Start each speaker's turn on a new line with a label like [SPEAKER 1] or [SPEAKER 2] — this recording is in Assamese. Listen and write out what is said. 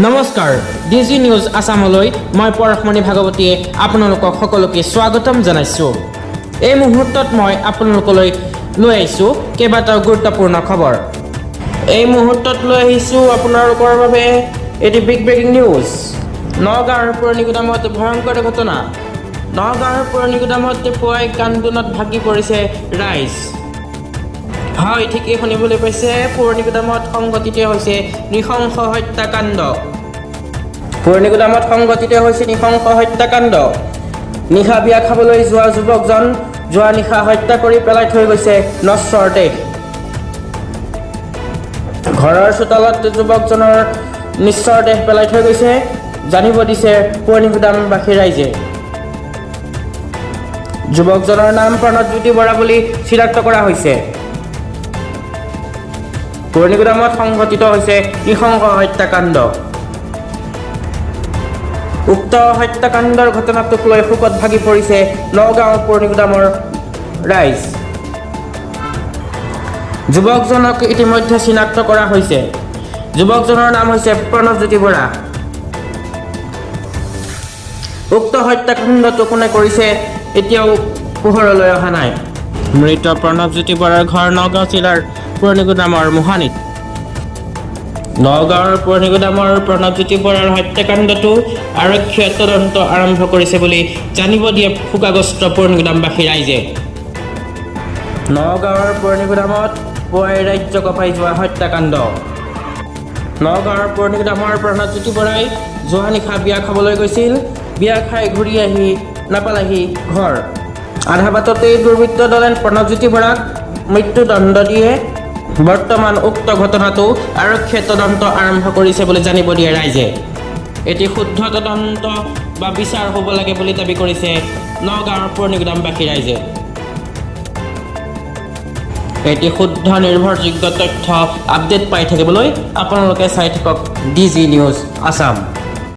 [SPEAKER 1] নমস্কাৰ ডিজি নিউজ আসামলৈ মই পৰশমণি ভাগৱতীয়ে আপোনালোকক সকলোকে স্বাগতম জনাইছোঁ। এই মুহূৰ্তত মই আপোনালোকলৈ লৈ আহিছোঁ কেইবাটাও গুৰুত্বপূৰ্ণ খবৰ। এই মুহূৰ্তত লৈ আহিছোঁ আপোনালোকৰ বাবে এটি বিগ ব্ৰেকিং নিউজ। নগাঁৱৰ পুৰণি গুদামত ভয়ংকৰ ঘটনা। নগাঁৱৰ পুৰণি গুদামত পুৱাই কান্দোনত ভাগি পৰিছে ৰাইজ। হয়, ঠিকেই শুনিবলৈ পাইছে, পুৰণি গুদামত সংঘটিত হৈছে নৃশংস হত্যাকাণ্ড। পুৰণি গুদামত সংঘটিত হৈছে নৃশংস হত্যাকাণ্ড। নিশা বিয়া খাবলৈ যোৱা যুৱকজন যোৱা নিশা হত্যা কৰি পেলাই থৈ গৈছে নশ্বৰ দেহ। ঘৰৰ চোতালত যুৱকজনৰ নিশ্চৰ দেহ পেলাই থৈ গৈছে, জানিব দিছে পুৰণি গুদামবাসী ৰাইজে। যুৱকজনৰ নাম প্ৰণৱজ্যোতি বৰা বুলি চিনাক্ত কৰা হৈছে। পুৰণি গুদামত সংঘটিত হৈছে নৃশংস হত্যাকাণ্ড। উক্ত হত্যাকাণ্ডৰ ঘটনাটোক লৈ শোকত ভাগি পৰিছে নগাঁও পুৰণি গুদামৰ ৰাইজ। যুৱকজনক ইতিমধ্যে চিনাক্ত কৰা হৈছে। যুৱকজনৰ নাম হৈছে প্ৰণৱজ্যোতি বৰা। উক্ত হত্যাকাণ্ডটো কোনে কৰিছে এতিয়াও পোহৰলৈ অহা নাই। মৃত প্ৰণৱজ্যোতি বৰাৰ ঘৰ নগাঁও জিলাৰ পুৰণি গুদামৰ মোহানিত। নগাঁৱৰ পুৰণি গুদামৰ প্ৰণৱজ্যোতি বৰাৰ হত্যাকাণ্ডটো আৰক্ষীয়ে তদন্ত আৰম্ভ কৰিছে বুলি জানিব দিয়ে শোকাগ্ৰস্ত পুৰণি গুদামবাসী ৰাইজে। নগাঁৱৰ পুৰণি গুদামত পুৱাই ৰাজ্য কঁপাই যোৱা হত্যাকাণ্ড। নগাঁৱৰ পুৰণি গুদামৰ প্ৰণৱজ্যোতি বৰাই যোৱা নিশা বিয়া খাবলৈ গৈছিল। বিয়া খাই ঘূৰি আহি নাপালেহি ঘৰ। আধা বাটতেই দুৰ্বৃত্ত দলে প্ৰণৱজ্যোতি বৰাক মৃত্যুদণ্ড দিয়ে। বৰ্তমান উক্ত ঘটনাটো আৰক্ষীয়ে তদন্ত আৰম্ভ কৰিছে বুলি জানিব দিয়ে ৰাইজে। এটি শুদ্ধ তদন্ত বা বিচাৰ হ'ব লাগে বুলি দাবী কৰিছে নগাঁৱৰ পুৰণি গুদামবাসী ৰাইজে। এটি শুদ্ধ নিৰ্ভৰযোগ্য তথ্য আপডেট পাই থাকিবলৈ আপোনালোকে চাই থাকক ডিজি নিউজ আসাম।